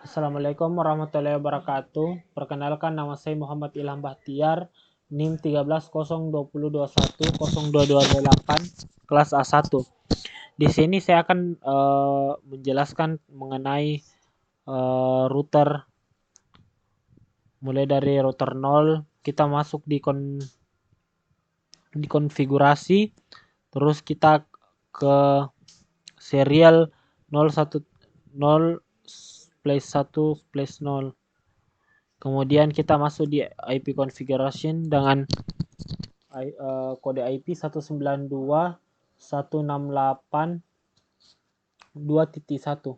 Assalamualaikum warahmatullahi wabarakatuh. Perkenalkan, nama saya Muhammad Ilham Bahtiar, NIM 13.02021.02228, kelas A1. Di sini saya akan menjelaskan mengenai router, mulai dari router 0, kita masuk di konfigurasi, terus kita ke serial 010/1/0. Kemudian kita masuk di IP configuration dengan kode IP 192.168.2.1.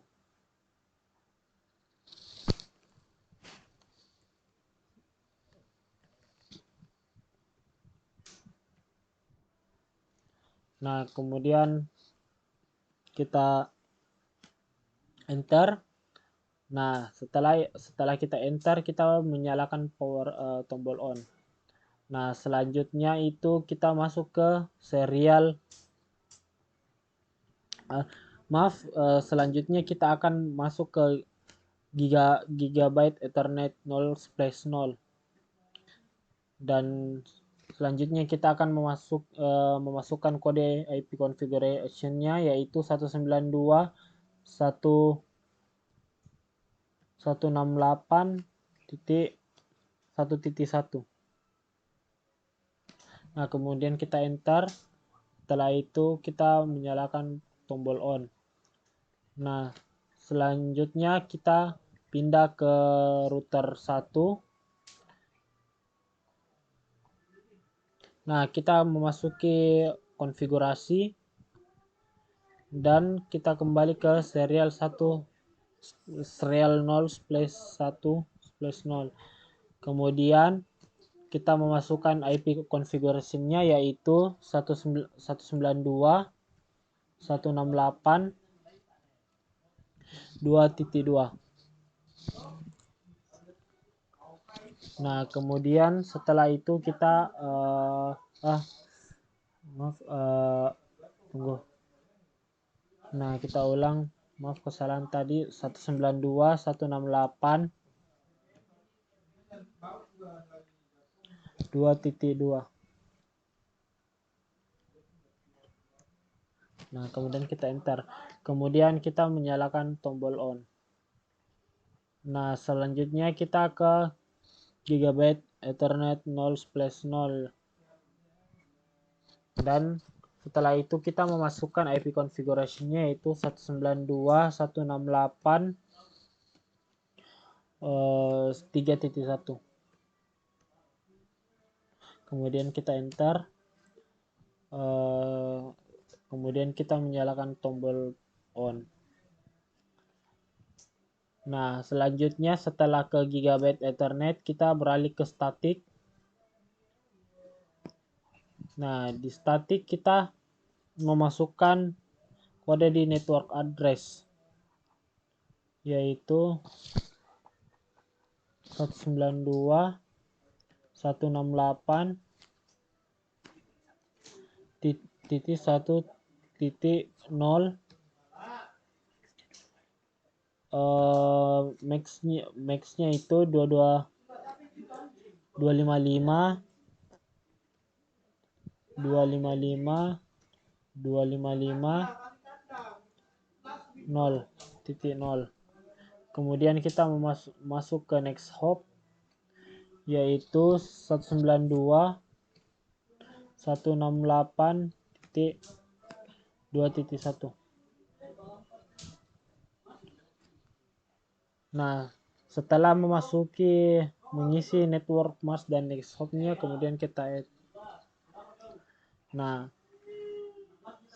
Nah, kemudian kita enter. Nah, setelah kita enter, kita menyalakan tombol on. Nah, selanjutnya itu kita masuk ke serial. Selanjutnya kita akan masuk ke gigabyte Ethernet 0/0. Dan selanjutnya kita akan memasukkan kode IP configuration-nya, yaitu 192.168.1.1. Nah, kemudian kita enter. Setelah itu kita menyalakan tombol on. Nah, selanjutnya kita pindah ke router 1. Nah, kita memasuki konfigurasi dan kita kembali ke serial 0/1/0. Kemudian kita memasukkan IP configuration-nya, yaitu 192.168.2.2. Nah, kemudian setelah itu kita tunggu. Nah, kita ulang, maaf kesalahan tadi, 192.168.2.2. Nah, kemudian kita enter. Kemudian kita menyalakan tombol on. Nah, selanjutnya kita ke gigabyte Ethernet 0/0. Dan setelah itu kita memasukkan IP configuration-nya, yaitu 192.168.3.1. Kemudian kita enter. Kemudian kita menyalakan tombol on. Nah, selanjutnya setelah ke gigabyte Ethernet, kita beralih ke static. Nah, di static kita memasukkan kode di network address, yaitu 192.168.1.0. Max-nya itu 255 0.0. Kemudian kita masuk ke next hop, yaitu 192.168.2.1. Nah, setelah mengisi network mask dan next hop-nya, kemudian kita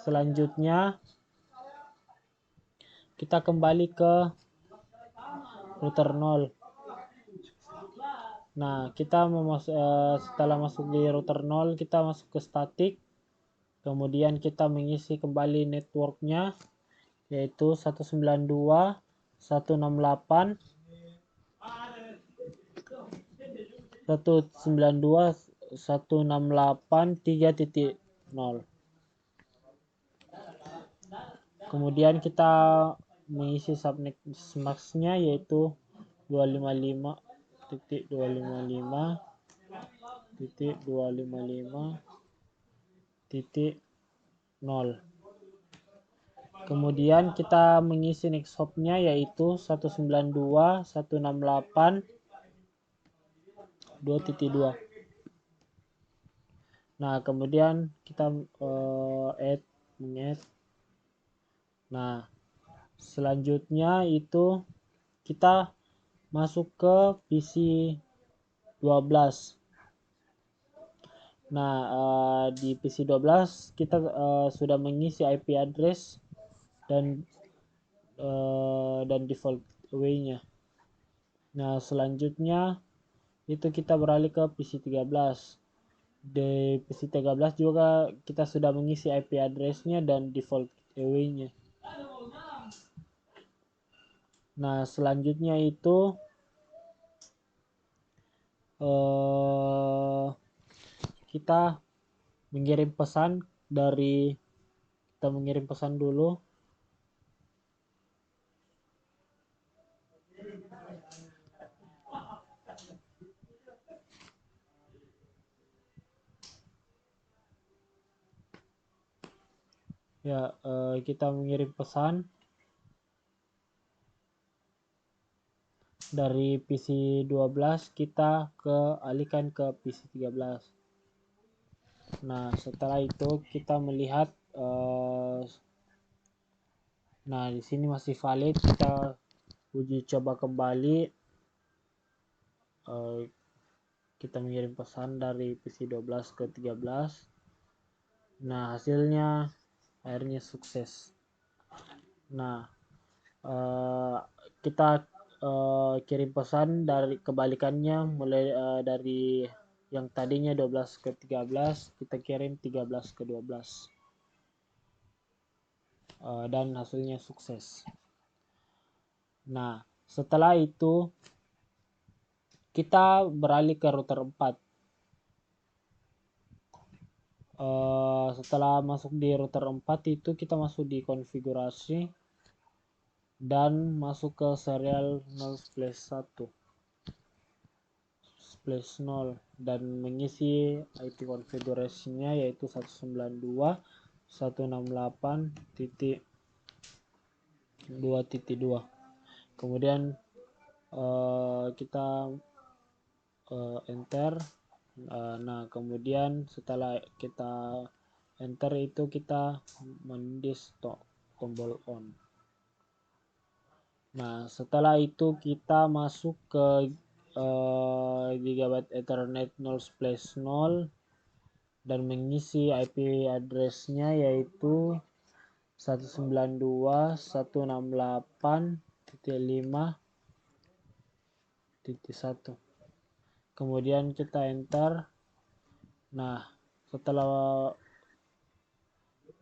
selanjutnya kita kembali ke router 0. Nah, kita setelah masuk di router 0, kita masuk ke static. Kemudian kita mengisi kembali networknya, yaitu 192.168.1.1. 168.3.0. Kemudian kita mengisi subnext max-nya yaitu 255.255.255.0. Kemudian kita mengisi next hop-nya yaitu 192.168.2.2. Nah, kemudian kita add. Nah, selanjutnya itu kita masuk ke PC 12. Nah, di PC 12 kita sudah mengisi IP address dan default way-nya. Nah, selanjutnya itu kita beralih ke PC 13. Di PC 13 juga kita sudah mengisi IP address-nya dan default way-nya. Nah, selanjutnya itu kita mengirim pesan dulu. Ya, kita mengirim pesan dari PC 12 kita alihkan ke PC 13. Nah, setelah itu kita melihat nah di sini masih valid, kita uji coba kembali. Kita mengirim pesan dari PC 12 ke 13. Nah, hasilnya akhirnya sukses. Nah, kita kirim pesan dari kebalikannya, mulai dari yang tadinya 12 ke 13 kita kirim 13 ke 12, dan hasilnya sukses. Nah, setelah itu kita beralih ke router 4. Setelah masuk di router 4 itu kita masuk di konfigurasi dan masuk ke serial 0/1/0 dan mengisi IP configuration-nya yaitu 192.168.2.2. Kemudian kita enter. Nah, kemudian setelah kita enter itu kita mendis tombol on. Nah, setelah itu kita masuk ke Gigabyte Ethernet 0/0 dan mengisi IP address-nya yaitu 192.168.5.1. Kemudian kita enter. Nah, setelah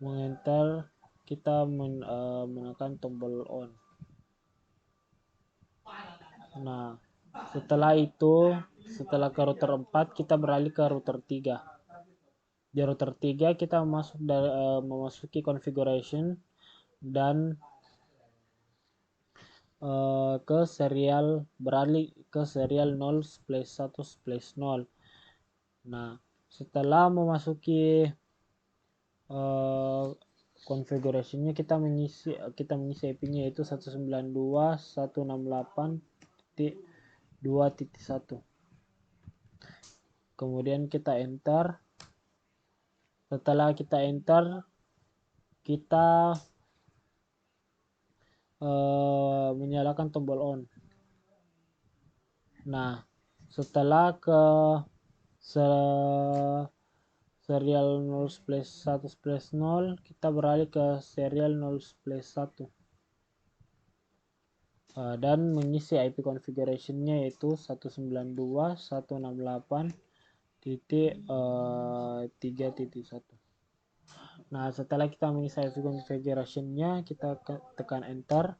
mengenter kita menekan tombol on. Nah, setelah itu, setelah ke router 4 kita beralih ke router 3. Di router 3 kita memasuki configuration dan beralih ke serial 0/1/0. Nah, setelah memasuki configuration-nya kita mengisi IP-nya yaitu 192.168.2.1. Kemudian kita enter. Setelah kita enter, kita menyalakan tombol on. Nah, setelah ke serial 0/1/0 kita beralih ke serial 0/1 dan mengisi IP configuration-nya yaitu 192.168.3.1. Nah, setelah kita mengisi IP configuration-nya kita tekan enter.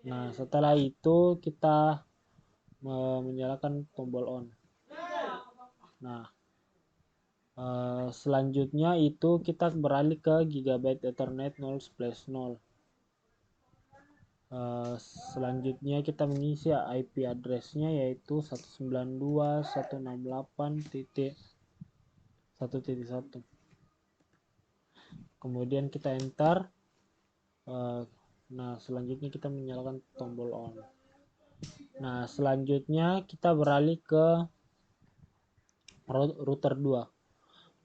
Nah, setelah itu kita menyalakan tombol on. Nah, Selanjutnya itu kita beralih ke Gigabyte Ethernet 0/0. Selanjutnya kita mengisi IP address-nya yaitu 192.168.1.1. Kemudian kita enter. Nah, selanjutnya kita menyalakan tombol on. Nah, selanjutnya kita beralih ke router 2.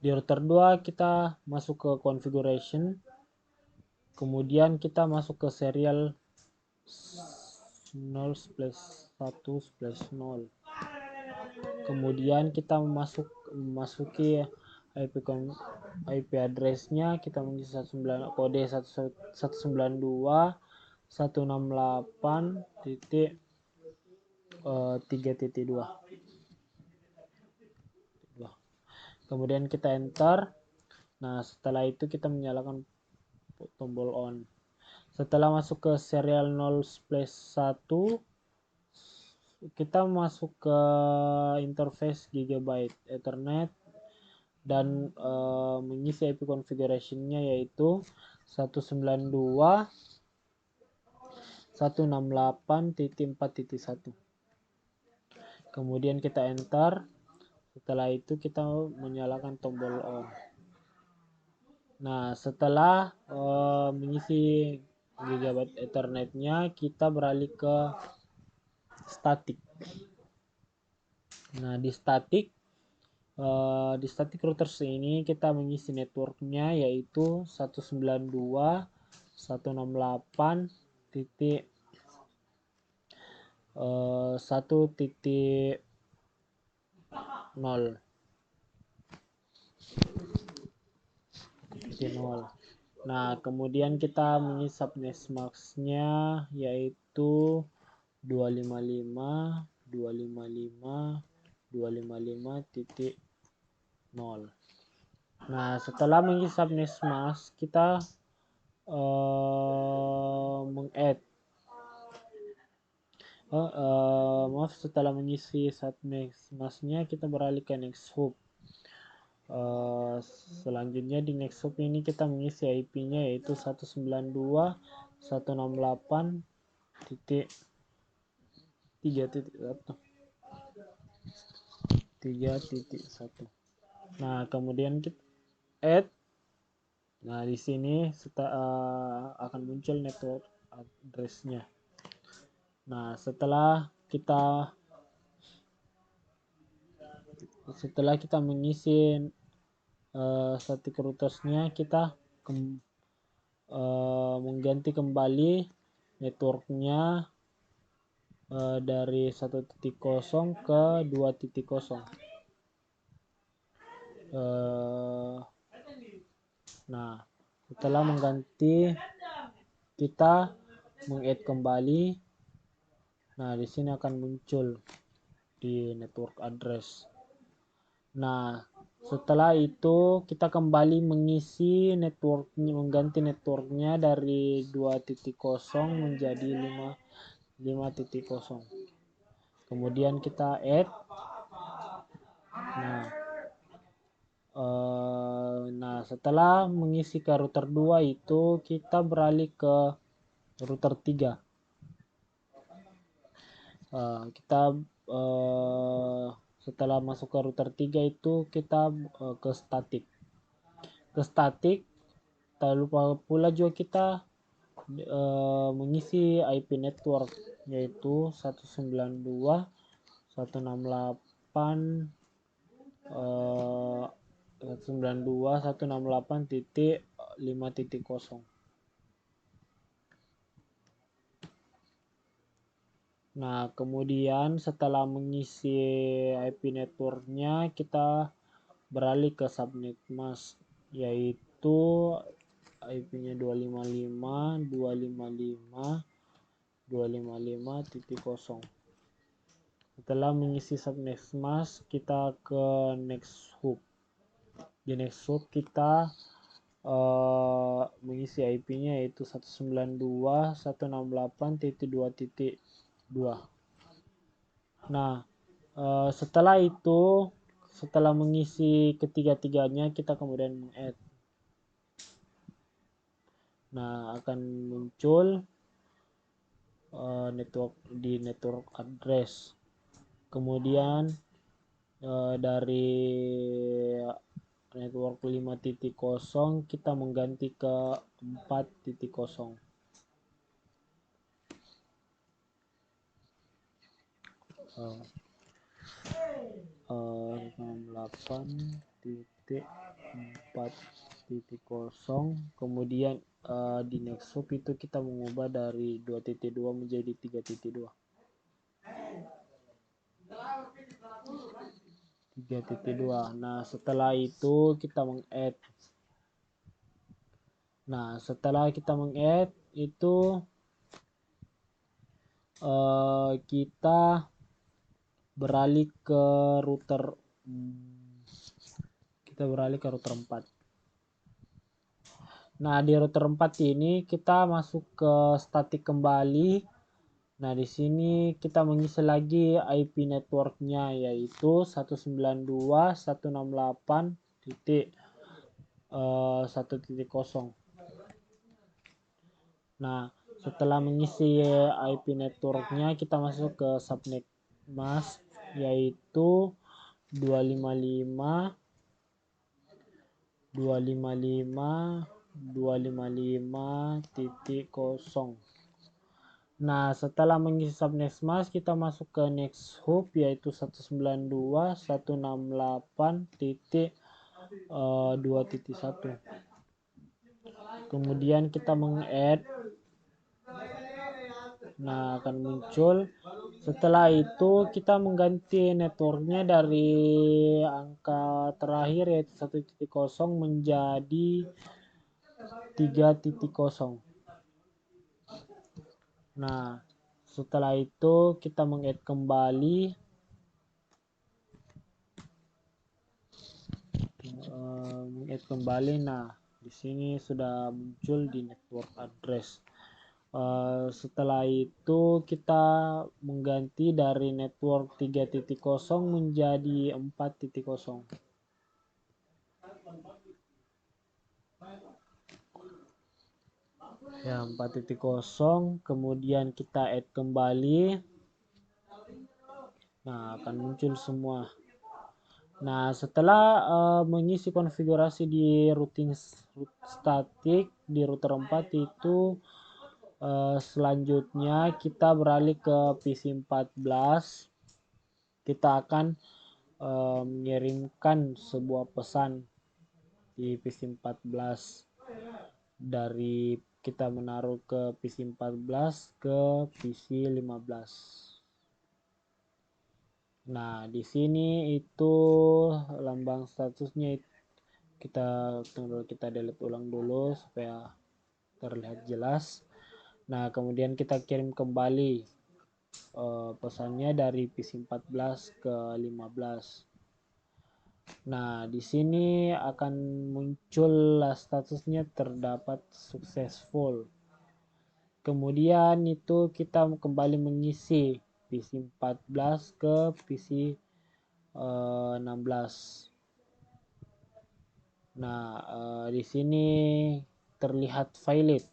Di router 2 kita masuk ke configuration. Kemudian kita masuk ke serial 0/1/0. Kemudian kita masuki IP address-nya, kita mengisi kode 192.168.3.2. Kemudian kita enter. Nah, setelah itu kita menyalakan tombol on. Setelah masuk ke serial 0/1, kita masuk ke interface Gigabyte Ethernet dan mengisi IP configuration-nya yaitu 192.168.4.1. Kemudian kita enter. Setelah itu kita menyalakan tombol on. Nah, setelah mengisi Gigabyte Ethernet-nya, kita beralih ke static. Nah, di static routers ini kita mengisi networknya yaitu 192.168.1.0. Nah, kemudian kita mengisi subnet mask-nya yaitu 255.255.255.0. Nah, setelah mengisi subnet mask, kita setelah mengisi subnet mask-nya, kita beralih ke next hop. Selanjutnya di next hop ini kita mengisi IP-nya yaitu 192.168.3.1. Nah, kemudian kita add. Nah, di sini akan muncul network address-nya. Nah, setelah kita mengisi static routers-nya, kita mengganti kembali networknya dari 1.0 ke 2.0. Nah, setelah mengganti, kita meng-add kembali. Nah, di sini akan muncul di network address. Nah, setelah itu kita kembali mengisi networknya, mengganti networknya dari 2.0 menjadi 5.0. Kemudian kita add. Nah, setelah mengisi ke router 2 itu kita beralih ke router 3. Setelah masuk ke router 3 itu kita ke static. Tak lupa pula juga kita mengisi IP network yaitu 192.168.5.0. Nah, kemudian setelah mengisi IP networknya, kita beralih ke subnet mask yaitu IP-nya 255.255.255.0. Setelah mengisi subnet mask, kita ke next hop. Di next hop kita mengisi IP-nya yaitu 192.168.2.2. Nah, setelah itu setelah mengisi ketiga-tiganya kita kemudian meng-add. Nah, akan muncul network address. Kemudian dari network 5.0 kita mengganti ke 4.0. 68.4.0. Kemudian di next hop itu kita mengubah dari 2.2 menjadi 3.2. 3.2. Nah, setelah itu kita meng-add. Nah, setelah kita meng-add itu kita beralih ke router 4. Nah, di router 4 ini kita masuk ke static kembali. Nah, di sini kita mengisi lagi IP networknya, yaitu 192.168.1.0. Nah, setelah mengisi IP networknya kita masuk ke subnet mask, yaitu 255.255.0. Nah, setelah mengisi subnet mask kita masuk ke next hop, yaitu 192.168.2.1. Kemudian kita meng-add. Nah, akan muncul. Setelah itu kita mengganti networknya dari angka terakhir yaitu 1.0 menjadi 3.0. Nah, setelah itu kita meng-add kembali. Nah, di sini sudah muncul di network address. Setelah itu kita mengganti dari network 3.0 menjadi 4.0. Ya, 4.0, kemudian kita add kembali. Nah, akan muncul semua. Nah, setelah mengisi konfigurasi di routing static di router 4 itu selanjutnya kita beralih ke PC14. Kita akan mengirimkan sebuah pesan di PC14 dari kita menaruh ke PC14 ke PC15. Nah, di sini itu lambang statusnya kita delete ulang dulu supaya terlihat jelas. Nah, kemudian kita kirim kembali pesannya dari PC14 ke 15. Nah, di sini akan muncul statusnya terdapat successful. Kemudian itu kita kembali mengisi PC14 ke PC16. Nah, di sini terlihat valid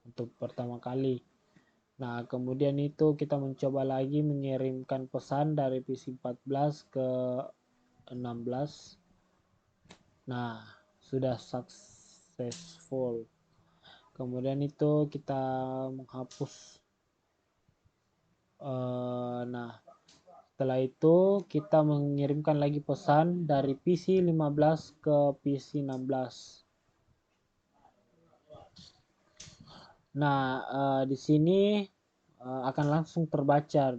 untuk pertama kali. Nah, kemudian itu kita mencoba lagi mengirimkan pesan dari PC14 ke 16. Nah, sudah successful. Kemudian itu kita menghapus. Nah, setelah itu kita mengirimkan lagi pesan dari PC15 ke PC16. Nah, di sini akan langsung terbaca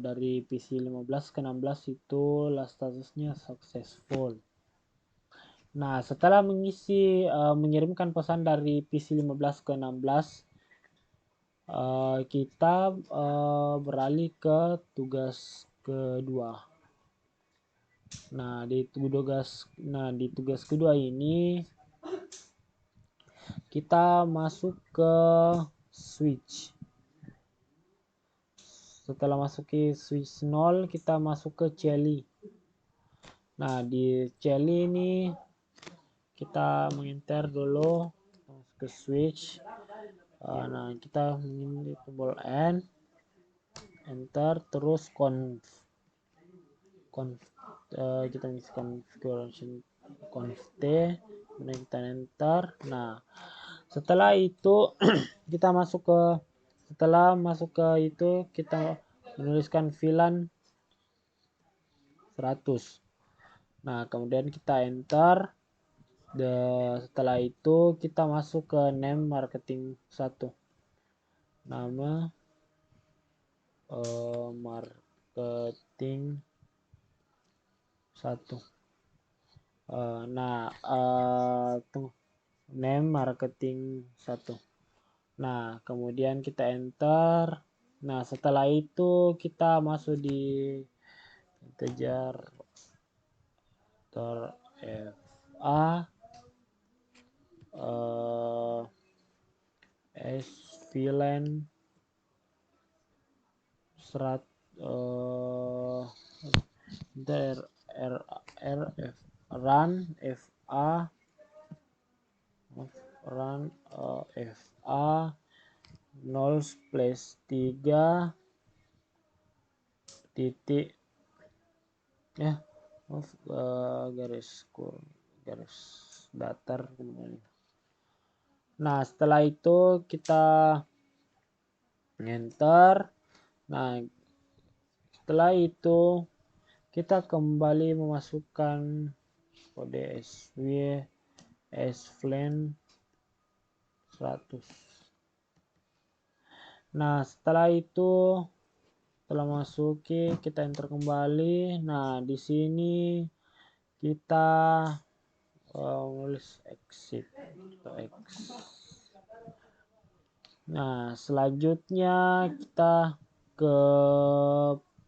dari PC15 ke 16 itu statusnya successful. Nah, setelah mengirimkan pesan dari PC15 ke 16, kita beralih ke tugas kedua. Nah, di tugas kedua ini kita masuk ke switch. setelah masuki switch 0 kita masuk ke Celi. Nah di Celi ini kita menginter dulu ke switch. Nah kita ini tombol N, enter, terus kita isi configuration conf t, kemudian kita enter. Nah setelah itu setelah masuk ke itu kita menuliskan VLAN 100. Nah kemudian kita enter. Setelah itu kita masuk ke name marketing 1, nama marketing 1. Name marketing 1. Nah kemudian kita enter. Nah setelah itu kita masuk di integer fa VLAN run fa 0/3 titik garis datar. Nah setelah itu kita enter. Nah setelah itu kita kembali memasukkan kode svlan 100. Nah setelah itu masuki kita enter kembali. Nah di sini kita tulis exit atau X. Nah selanjutnya kita ke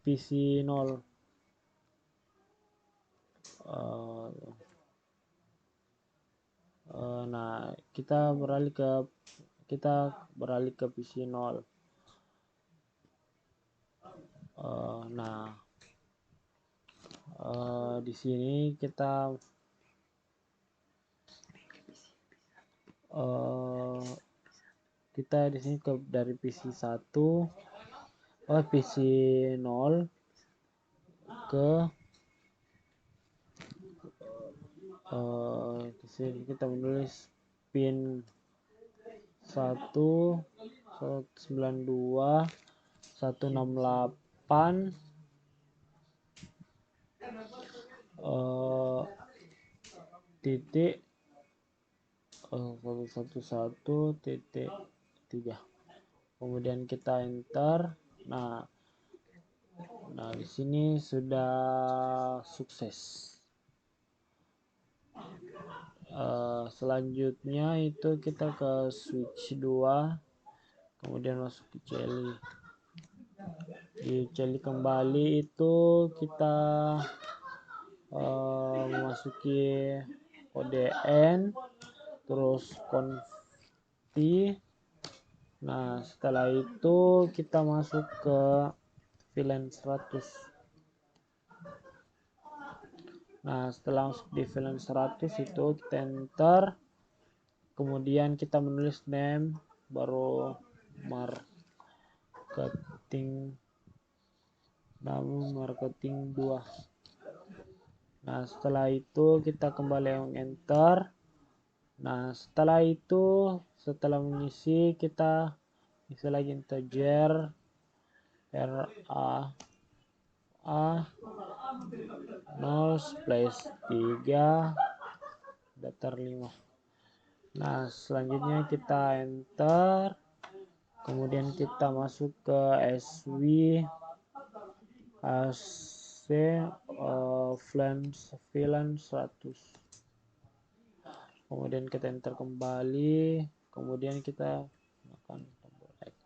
PC 0. Nah kita beralih ke PC 0. Di sini kita di sini dari PC 1 PC 0 ke di sini kita menulis pin 192.168 titik 111.3. kemudian kita enter. Nah di sini sudah sukses. Selanjutnya itu kita ke switch 2, kemudian masuk ke Celi. Di Celi kembali itu kita memasuki kode N, terus conf t. Nah setelah itu kita masuk ke VLAN 100. Nah setelah masuk di VLAN 100 itu kita enter, kemudian kita menulis name, baru marketing 2. Nah setelah itu kita kembali enter. Nah setelah itu mengisi kita isi lagi integer ra 0/3 datar 5. Nah selanjutnya kita enter, kemudian kita masuk ke sw ac VLAN 100, kemudian kita enter kembali, kemudian kita gunakan tombol X.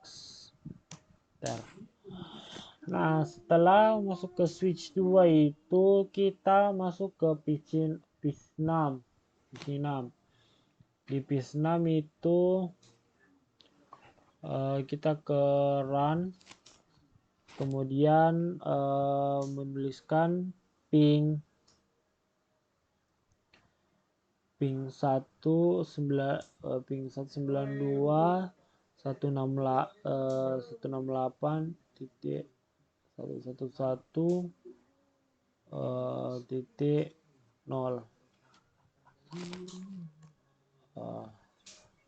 Nah setelah masuk ke switch 2 itu kita masuk ke PC 6. Di PC 6 itu kita ke run kemudian menuliskan ping 192 168.111.0.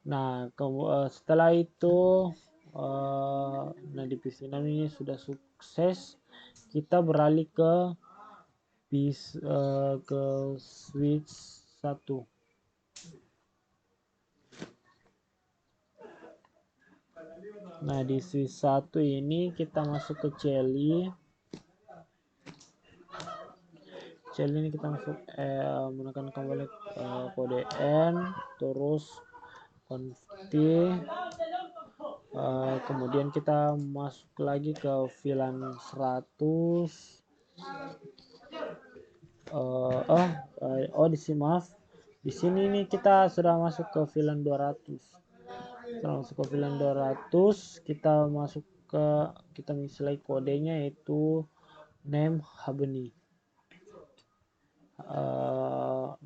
Nah, setelah itu nah di PC 6 ini sudah sukses, kita beralih ke switch 1. Nah, di switch 1 ini kita masuk ke Celi. Ini kita masuk menggunakan kembali kode N, terus conft, kemudian kita masuk lagi ke VLAN 100. Di sini maaf, di sini nih kita sudah masuk ke VLAN 200. Kita masuk ke, kita misalnya kodenya yaitu name Habeni,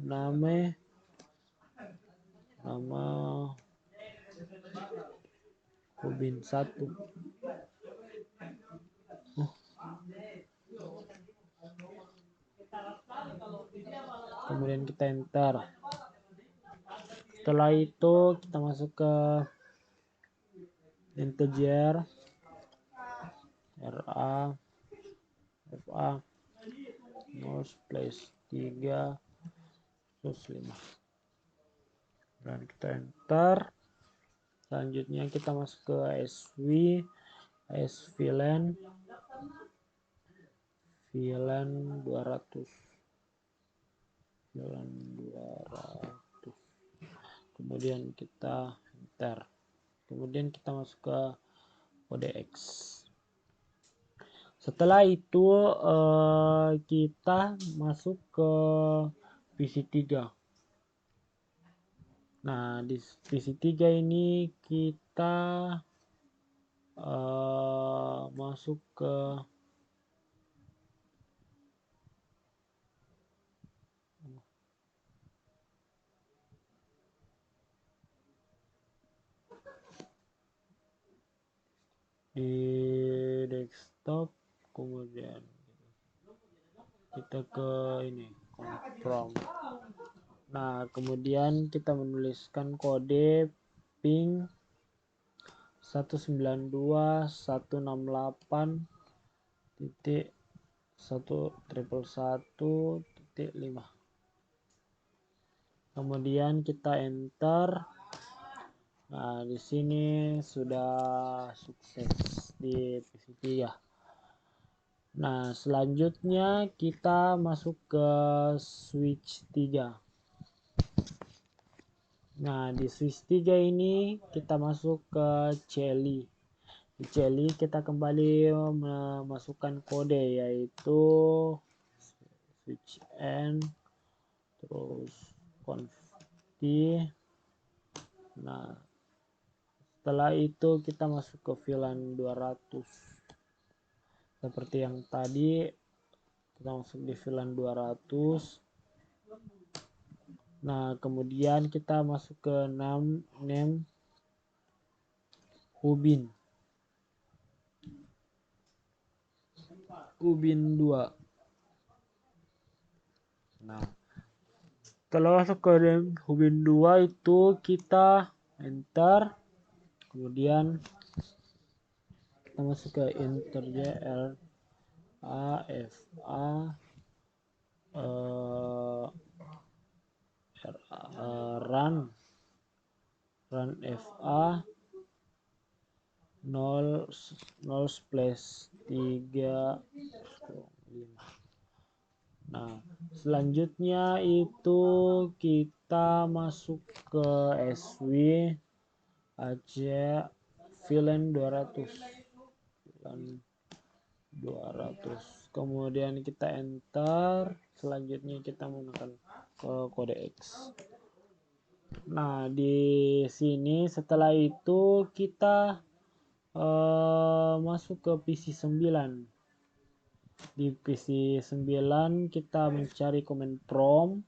nama Hubin 1. Kemudian kita enter. Setelah itu kita masuk ke integer RA FA 0/3 terus 5, dan kita enter. Selanjutnya kita masuk ke VLAN 200. Kemudian kita enter. Kemudian kita masuk ke kode X. Setelah itu kita masuk ke PC3. Nah, di PC3 ini kita masuk ke di desktop, kemudian kita ke ini confirm. Nah, kemudian kita menuliskan kode ping 192.168.111.1.5. Kemudian kita enter. Nah, di sini sudah sukses di PC3 ya. Nah, selanjutnya kita masuk ke switch 3. Nah, di switch 3 ini kita masuk ke Celi. Di Celi kita kembali memasukkan kode yaitu switch N, terus conft. Nah, setelah itu kita masuk ke VLAN 200. Seperti yang tadi, kita masuk di VLAN 200. Nah, kemudian kita masuk ke name Hubin 2. Nah, setelah masuk ke name Hubin 2 itu kita enter. Kemudian kita masuk ke integer RA FA run FA 0/3. Nah, selanjutnya itu kita masuk ke SW aja VLAN 200. Kemudian kita enter. Selanjutnya kita menggunakan ke kode X. Nah, di sini setelah itu kita masuk ke PC 9. Di PC 9 kita mencari command prompt,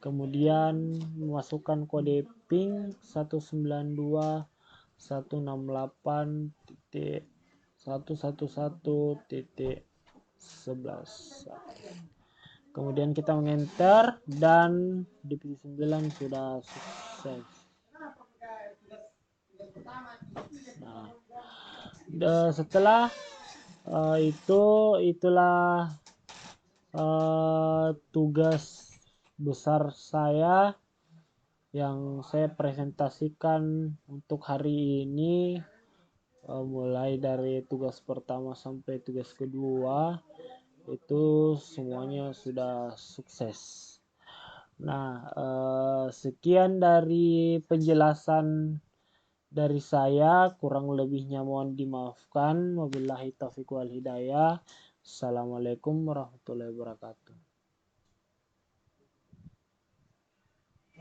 kemudian memasukkan kode ping 192.168.111. Kemudian kita mengenter dan di PC 9 sudah sukses. Nah, setelah itulah tugas besar saya yang saya presentasikan untuk hari ini, mulai dari tugas pertama sampai tugas kedua itu semuanya sudah sukses. Nah, sekian dari penjelasan dari saya, kurang lebihnya mohon dimaafkan. Wabillahi taufiq wal hidayah. Assalamualaikum warahmatullahi wabarakatuh.